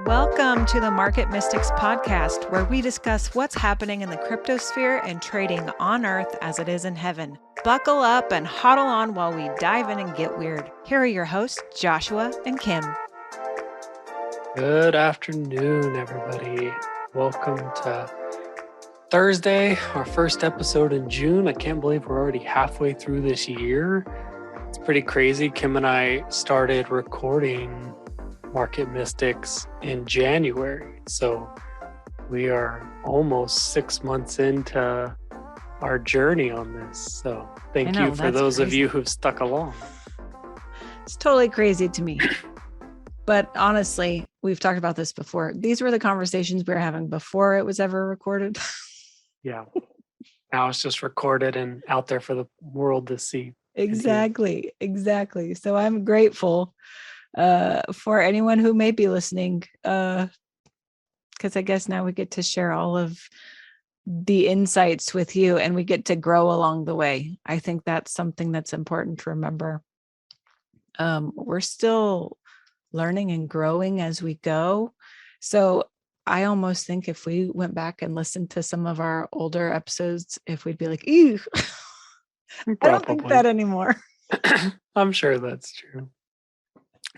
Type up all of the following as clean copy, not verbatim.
Welcome to the Market Mystics podcast, where we discuss what's happening in the cryptosphere and trading on Earth as it is in heaven. Buckle up and huddle on while we dive in and get weird. Here are your hosts, Joshua and Kimb. Good afternoon, everybody. Welcome to Thursday, our first episode in June. I can't believe we're already halfway through this year. It's pretty crazy. Kim and I started recording Market Mystics in January. So we are almost 6 months into our journey on this. So thank you for those of you who've stuck along. It's totally crazy to me. But honestly, we've talked about this before. These were the conversations we were having before it was ever recorded. Yeah. Now it's just recorded and out there for the world to see. Exactly. So I'm grateful for anyone who may be listening, because I guess now we get to share all of the insights with you and we get to grow along the way. I think that's something that's important to remember. We're still learning and growing as we go. So I almost think if we went back and listened to some of our older episodes, if we'd be like, ew, I don't think that anymore. I'm sure that's true.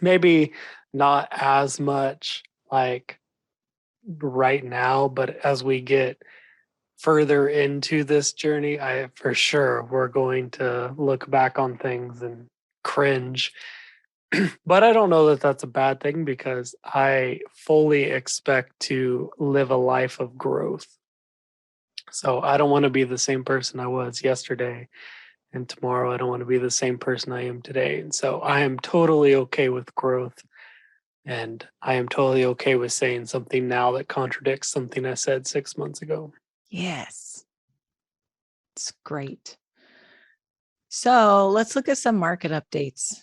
Maybe not as much like right now, but as we get further into this journey, for sure we're going to look back on things and cringe. But I don't know that that's a bad thing, because I fully expect to live a life of growth. So I don't want to be the same person I was yesterday. And tomorrow, I don't want to be the same person I am today. And so I am totally okay with growth. And I am totally okay with saying something now that contradicts something I said 6 months ago. Yes. It's great. So let's look at some market updates.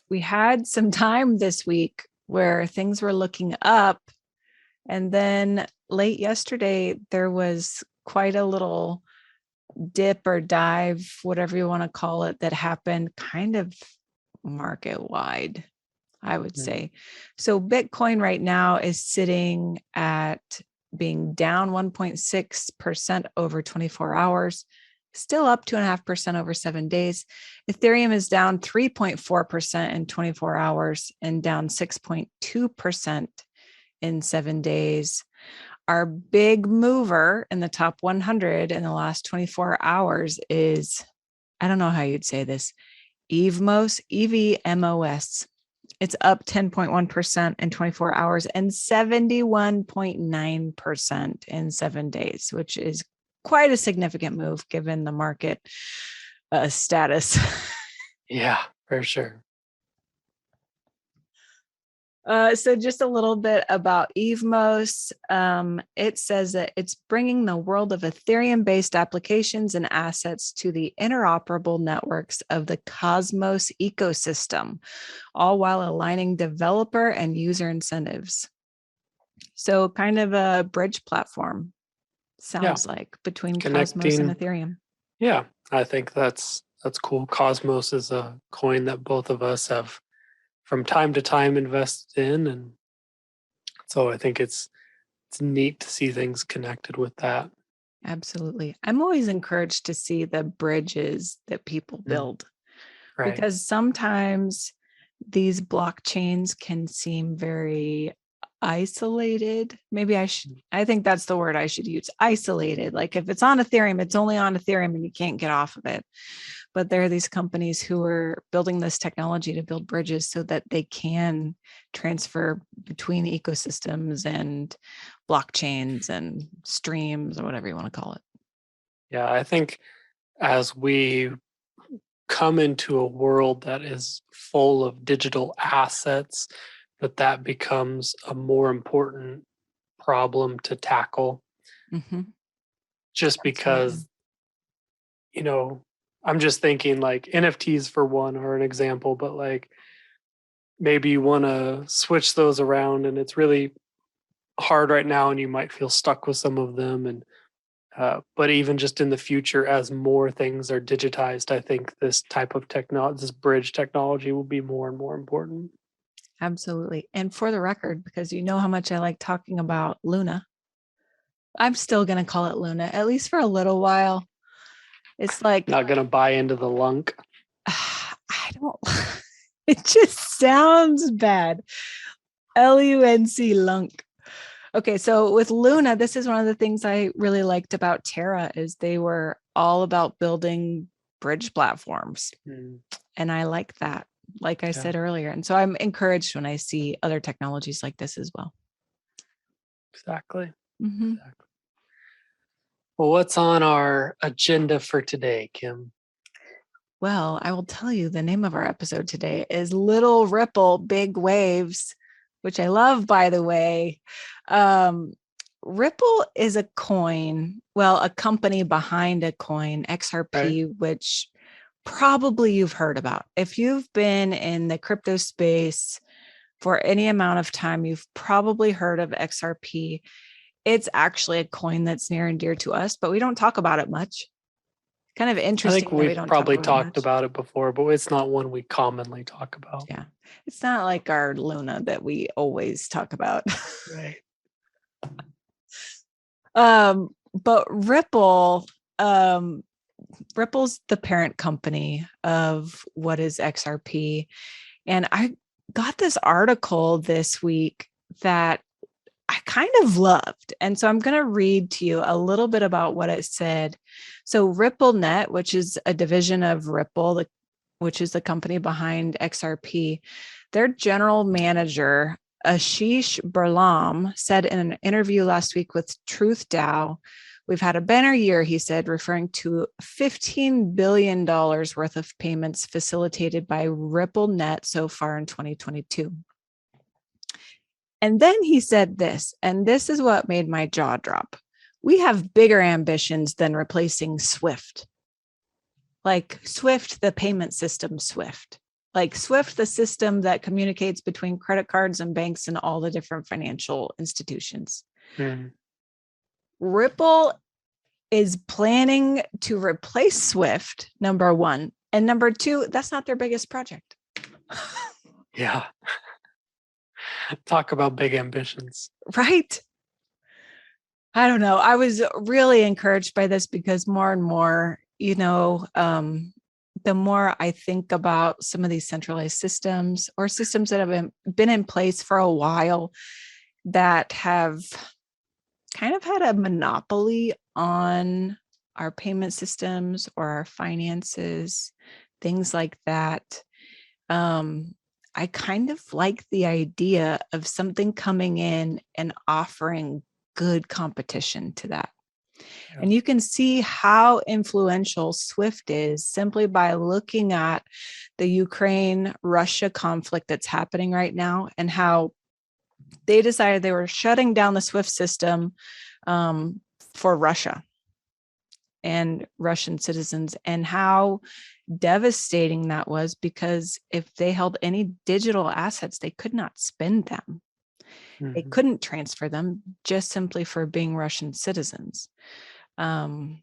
We had some time this week where things were looking up. And then late yesterday, there was quite a little dip or dive, whatever you want to call it, that happened kind of market wide, I would say. So Bitcoin right now is sitting at being down 1.6% over 24 hours, still up 2.5% over 7 days. Ethereum is down 3.4% in 24 hours and down 6.2% in 7 days. Our big mover in the top 100 in the last 24 hours is, I don't know how you'd say this, EVMOS, EVMOS. It's up 10.1% in 24 hours and 71.9% in 7 days, which is quite a significant move given the market status. Yeah, for sure. So just a little bit about EVMOS. It says that it's bringing the world of Ethereum-based applications and assets to the interoperable networks of the Cosmos ecosystem, all while aligning developer and user incentives. So kind of a bridge platform, sounds like, between Cosmos and Ethereum. Yeah, I think that's cool. Cosmos is a coin that both of us have from time to time invested in, and so I think it's neat to see things connected with that. Absolutely. I'm always encouraged to see the bridges that people build, right? Because sometimes these blockchains can seem very isolated. Maybe I think that's the word I should use, isolated. Like if it's on Ethereum, it's only on Ethereum and you can't get off of it. But there are these companies who are building this technology to build bridges so that they can transfer between ecosystems and blockchains and streams or whatever you want to call it. Yeah, I think as we come into a world that is full of digital assets, that becomes a more important problem to tackle. Mm-hmm. Just because, I'm just thinking like NFTs for one are an example, but like maybe you want to switch those around and it's really hard right now and you might feel stuck with some of them. And but even just in the future, as more things are digitized, I think this type of technology, this bridge technology will be more and more important. Absolutely. And for the record, because you know how much I like talking about Luna, I'm still going to call it Luna, at least for a little while. It's like, Not going to buy into the lunk. I don't, it just sounds bad. LUNC, lunk. Okay, so with Luna, this is one of the things I really liked about Terra is they were all about building bridge platforms. And I like that, like I said earlier. And so I'm encouraged when I see other technologies like this as well. Exactly. Mm-hmm. Exactly. Well, what's on our agenda for today, Kim? Well, I will tell you the name of our episode today is Little Ripple, Big Waves, which I love, by the way. Ripple is a coin, well, a company behind a coin, XRP, right, which probably you've heard about. If you've been in the crypto space for any amount of time, you've probably heard of XRP. It's actually a coin that's near and dear to us, but we don't talk about it much. Kind of interesting. I think we've probably talked about it before, but it's not one we commonly talk about. Yeah. It's not like our Luna that we always talk about. Right. But Ripple, Ripple's the parent company of what is XRP. And I got this article this week that I kind of loved. And so I'm going to read to you a little bit about what it said. So RippleNet, which is a division of Ripple, which is the company behind XRP, their general manager, Ashish Burlam, said in an interview last week with Truth DAO, "We've had a banner year," he said, referring to $15 billion worth of payments facilitated by RippleNet so far in 2022. And then he said this, and this is what made my jaw drop. "We have bigger ambitions than replacing SWIFT." Like SWIFT, the payment system SWIFT. Like SWIFT, the system that communicates between credit cards and banks and all the different financial institutions. Ripple is planning to replace SWIFT, number one. And number two, that's not their biggest project. Yeah. Talk about big ambitions. Right? I don't know. I was really encouraged by this because more and more, the more I think about some of these centralized systems or systems that have been in place for a while that have kind of had a monopoly on our payment systems or our finances, things like that. I kind of like the idea of something coming in and offering good competition to that. Yeah. And you can see how influential SWIFT is simply by looking at the Ukraine-Russia conflict that's happening right now and how they decided they were shutting down the SWIFT system for Russia and Russian citizens, and how devastating that was, because if they held any digital assets, they could not spend them. Mm-hmm. They couldn't transfer them just simply for being Russian citizens. And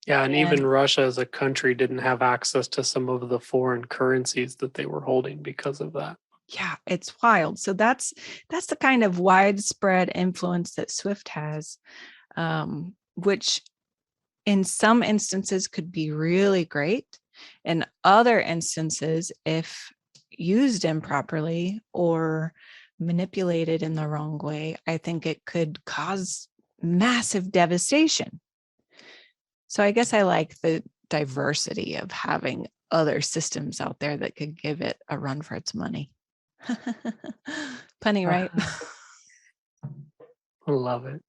even Russia as a country didn't have access to some of the foreign currencies that they were holding because of that. Yeah, it's wild. So that's the kind of widespread influence that SWIFT has, which in some instances could be really great. In other instances, if used improperly or manipulated in the wrong way, I think it could cause massive devastation. So I guess I like the diversity of having other systems out there that could give it a run for its money. Punny, right? I love it.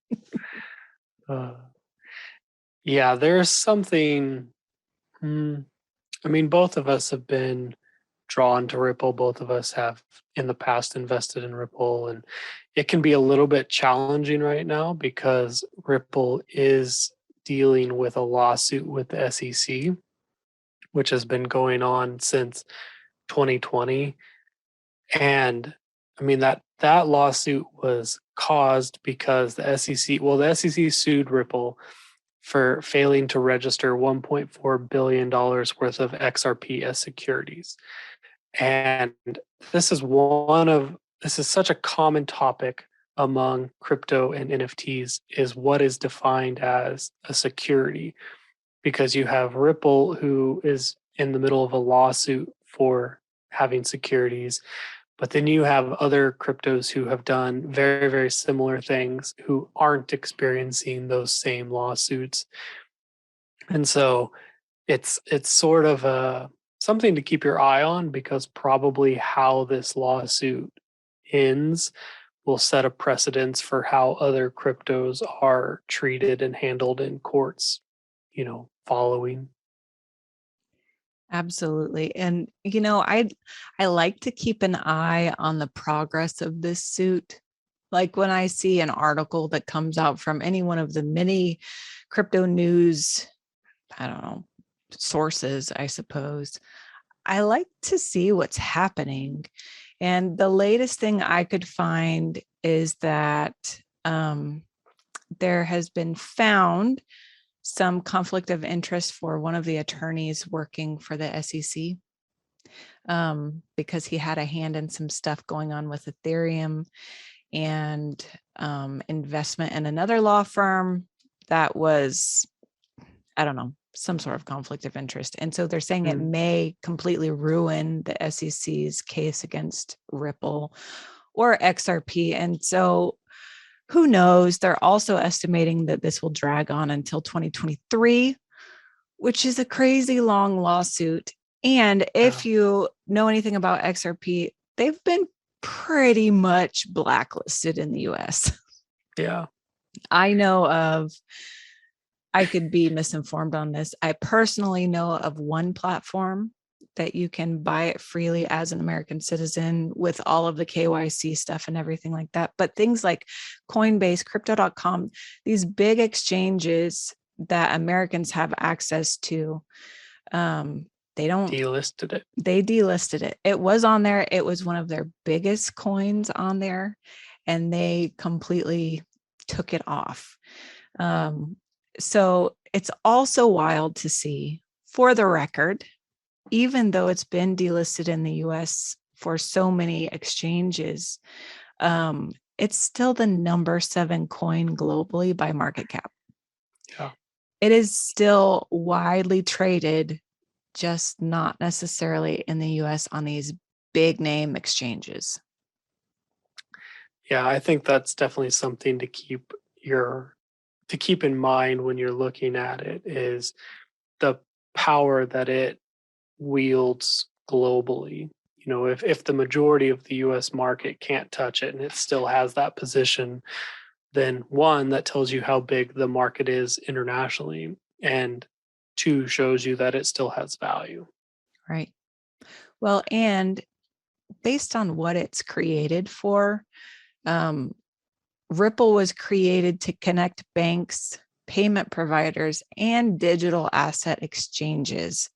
Yeah, there's something. Both of us have been drawn to Ripple. Both of us have in the past invested in Ripple, and it can be a little bit challenging right now because Ripple is dealing with a lawsuit with the SEC, which has been going on since 2020. And that lawsuit was caused because the SEC sued Ripple for failing to register $1.4 billion worth of XRP as securities. And this is one of this is such a common topic among crypto and NFTs, is what is defined as a security, because you have Ripple, who is in the middle of a lawsuit for having securities, but then you have other cryptos who have done very, very similar things who aren't experiencing those same lawsuits. And so it's sort of a something to keep your eye on, because probably how this lawsuit ends will set a precedence for how other cryptos are treated and handled in courts, following. Absolutely. And I like to keep an eye on the progress of this suit. Like when I see an article that comes out from any one of the many crypto news, I don't know, sources, I suppose, I like to see what's happening. And the latest thing I could find is that there has been found some conflict of interest for one of the attorneys working for the SEC, because he had a hand in some stuff going on with Ethereum and investment in another law firm that was, I don't know, some sort of conflict of interest. And so they're saying it may completely ruin the SEC's case against Ripple or XRP. And so who knows? They're also estimating that this will drag on until 2023, which is a crazy long lawsuit. And if you know anything about XRP, they've been pretty much blacklisted in the US. Yeah. I could be misinformed on this. I personally know of one platform that you can buy it freely as an American citizen with all of the KYC stuff and everything like that. But things like Coinbase, crypto.com, these big exchanges that Americans have access to, they don't Delisted it. They delisted it. It was on there. It was one of their biggest coins on there, and they completely took it off. So it's also wild to see, for the record, even though it's been delisted in the US for so many exchanges, it's still the number 7 coin globally by market cap. Yeah. It is still widely traded, just not necessarily in the US on these big name exchanges. Yeah, I think that's definitely something to keep in mind when you're looking at it, is the power that it wields globally. If the majority of the US market can't touch it and it still has that position, then one, that tells you how big the market is internationally, and two, shows you that it still has value. Right. Well, and based on what it's created for, Ripple was created to connect banks, payment providers, and digital asset exchanges,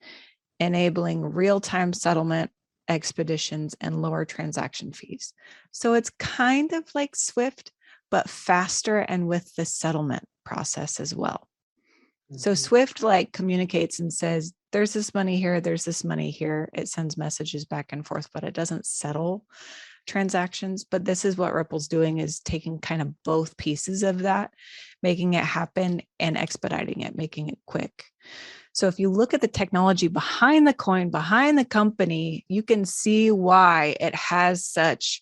enabling real-time settlement, expeditions, and lower transaction fees. So it's kind of like Swift, but faster and with the settlement process as well. So Swift communicates and says, there's this money here, there's this money here. It sends messages back and forth, but it doesn't settle transactions. But this is what Ripple's doing, is taking kind of both pieces of that, making it happen and expediting it, making it quick. So if you look at the technology behind the coin, behind the company, you can see why it has such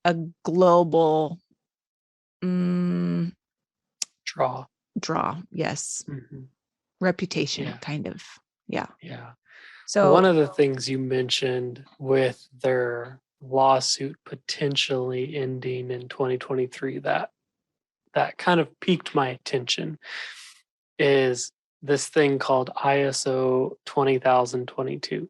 a global Draw. Yes. Reputation, kind of. Yeah. So one of the things you mentioned with their lawsuit potentially ending in 2023 that kind of piqued my attention is this thing called ISO 20022.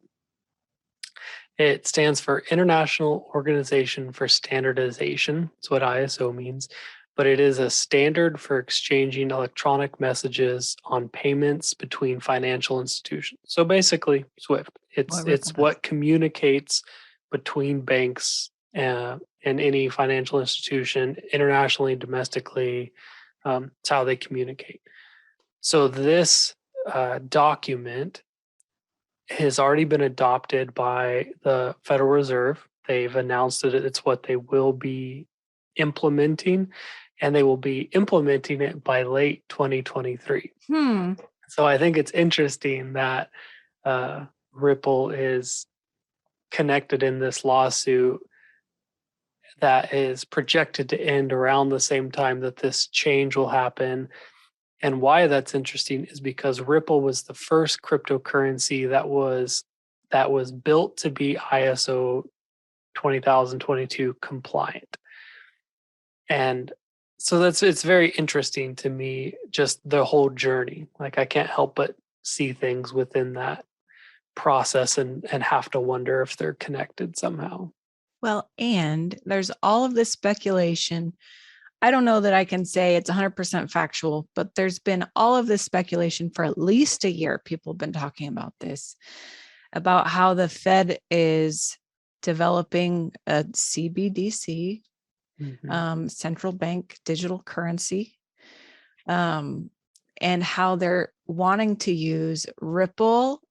It stands for International Organization for Standardization. That's what ISO means. But it is a standard for exchanging electronic messages on payments between financial institutions. So basically, SWIFT. It's what communicates between banks and any financial institution, internationally, domestically. It's how they communicate. So this document has already been adopted by the Federal Reserve. They've announced that it's what they will be implementing, and they will be implementing it by late 2023. Hmm. So I think it's interesting that Ripple is connected in this lawsuit that is projected to end around the same time that this change will happen. And why that's interesting is because Ripple was the first cryptocurrency that was built to be ISO 20022 compliant. And so it's very interesting to me, just the whole journey. Like, I can't help but see things within that process and have to wonder if they're connected somehow. Well, and there's all of this speculation. I don't know that I can say it's 100% factual, but there's been all of this speculation for at least a year. People have been talking about this, about how the Fed is developing a CBDC, central bank digital currency, and how they're wanting to use Ripple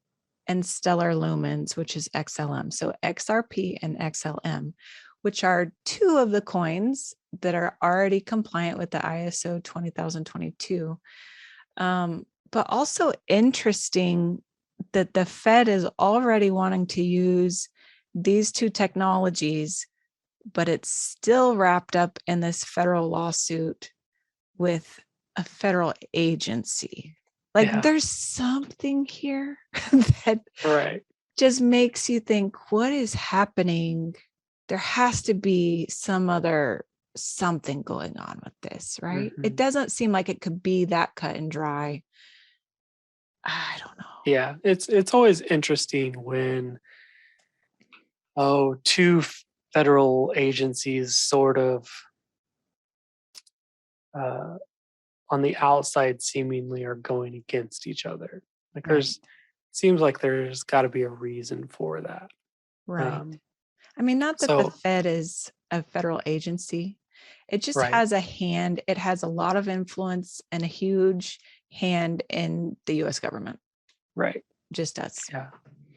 and Stellar Lumens, which is XLM. So XRP and XLM, which are two of the coins that are already compliant with the ISO 20022. But also interesting that the Fed is already wanting to use these two technologies, but it's still wrapped up in this federal lawsuit with a federal agency. Like, Yeah. there's something here that Right. just makes you think, what is happening? There has to be some other something going on with this, right? It doesn't seem like it could be that cut and dry. I don't know. Yeah. It's always interesting when two federal agencies sort of uh on the outside seemingly are going against each other. Like, Right. seems like there's got to be a reason for that. Right. Um, I mean, not that the so Fed is a federal agency. It just right, has a hand. It has a lot of influence and a huge hand in the US government. right, Just does. yeah,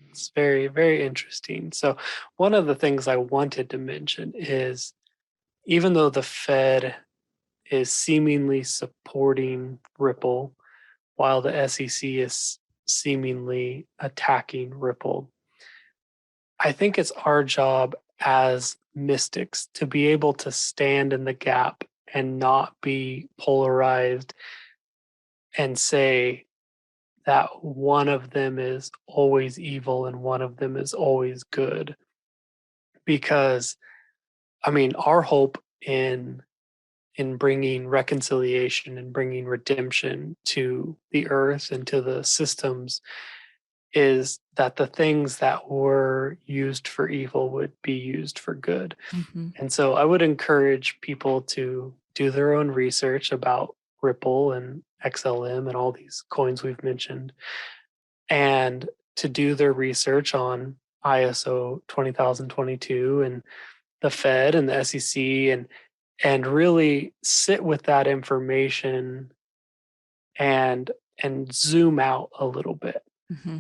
it's very very interesting. So one of the things I wanted to mention is, even though the Fed is seemingly supporting Ripple, while the SEC is seemingly attacking Ripple, I think it's our job as mystics to be able to stand in the gap and not be polarized and say that one of them is always evil and one of them is always good. Because, I mean, our hope in bringing reconciliation and bringing redemption to the earth and to the systems is that the things that were used for evil would be used for good. Mm-hmm. And so I would encourage people to do their own research about Ripple and XLM and all these coins we've mentioned, and to do their research on ISO 20022 and the Fed and the SEC, and really sit with that information and zoom out a little bit. Mm-hmm.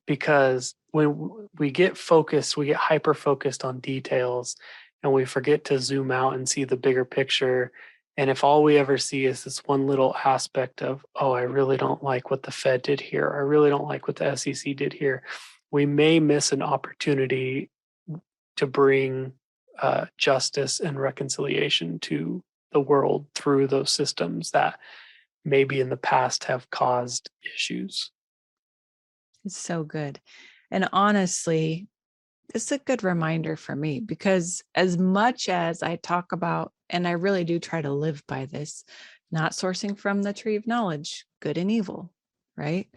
Because when we get focused, we get hyper focused on details and we forget to zoom out and see the bigger picture. And if all we ever see is this one little aspect of, oh, I really don't like what the Fed did here, I really don't like what the SEC did here, we may miss an opportunity to bring justice and reconciliation to the world through those systems that maybe in the past have caused issues. It's so good. And honestly, it's a good reminder for me, because as much as I talk about, and I really do try to live by this, not sourcing from the tree of knowledge, good and evil, right?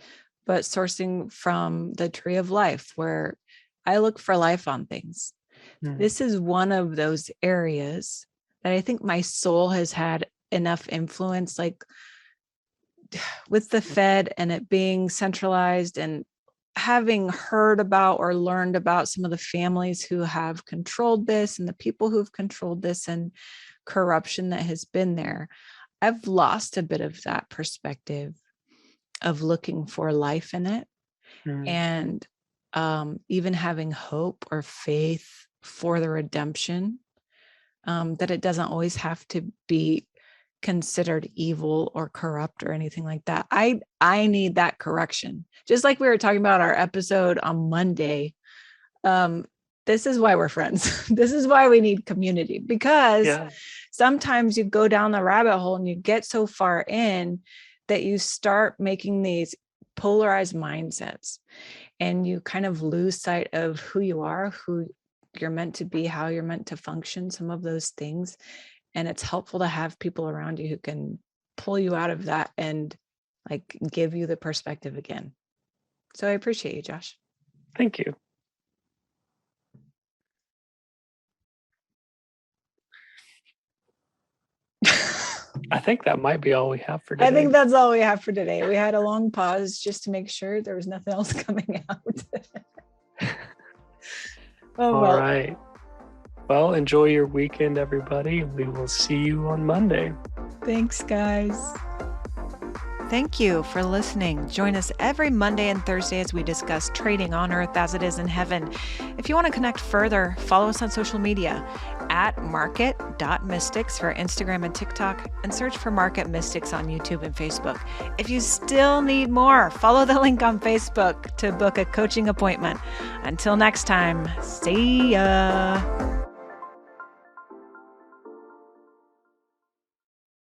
But sourcing from the tree of life, where I look for life on things. Mm. This is one of those areas that I think my soul has had enough influence, like with the Fed and it being centralized, and having heard about or learned about some of the families who have controlled this and the people who've controlled this and corruption that has been there, I've lost a bit of that perspective of looking for life in it. Mm. and even having hope or faith for the redemption, that it doesn't always have to be considered evil or corrupt or anything like that. I need that correction. Just like we were talking about our episode on Monday. This is why we're friends. This is why we need community, because sometimes you go down the rabbit hole and you get so far in that you start making these polarized mindsets and you kind of lose sight of who you are, who you're meant to be, how you're meant to function, some of those things. And it's helpful to have people around you who can pull you out of that and like give you the perspective again. So I appreciate you, Josh. Thank you. I think that might be all we have for today. I think that's all we have for today. We had a long pause just to make sure there was nothing else coming out. All right. Well, enjoy your weekend, everybody. We will see you on Monday. Thanks, guys. Thank you for listening. Join us every Monday and Thursday as we discuss trading on earth as it is in heaven. If you want to connect further, follow us on social media at market.mystics for Instagram and TikTok, and search for Market Mystics on YouTube and Facebook. If you still need more, follow the link on Facebook to book a coaching appointment. Until next time, see ya.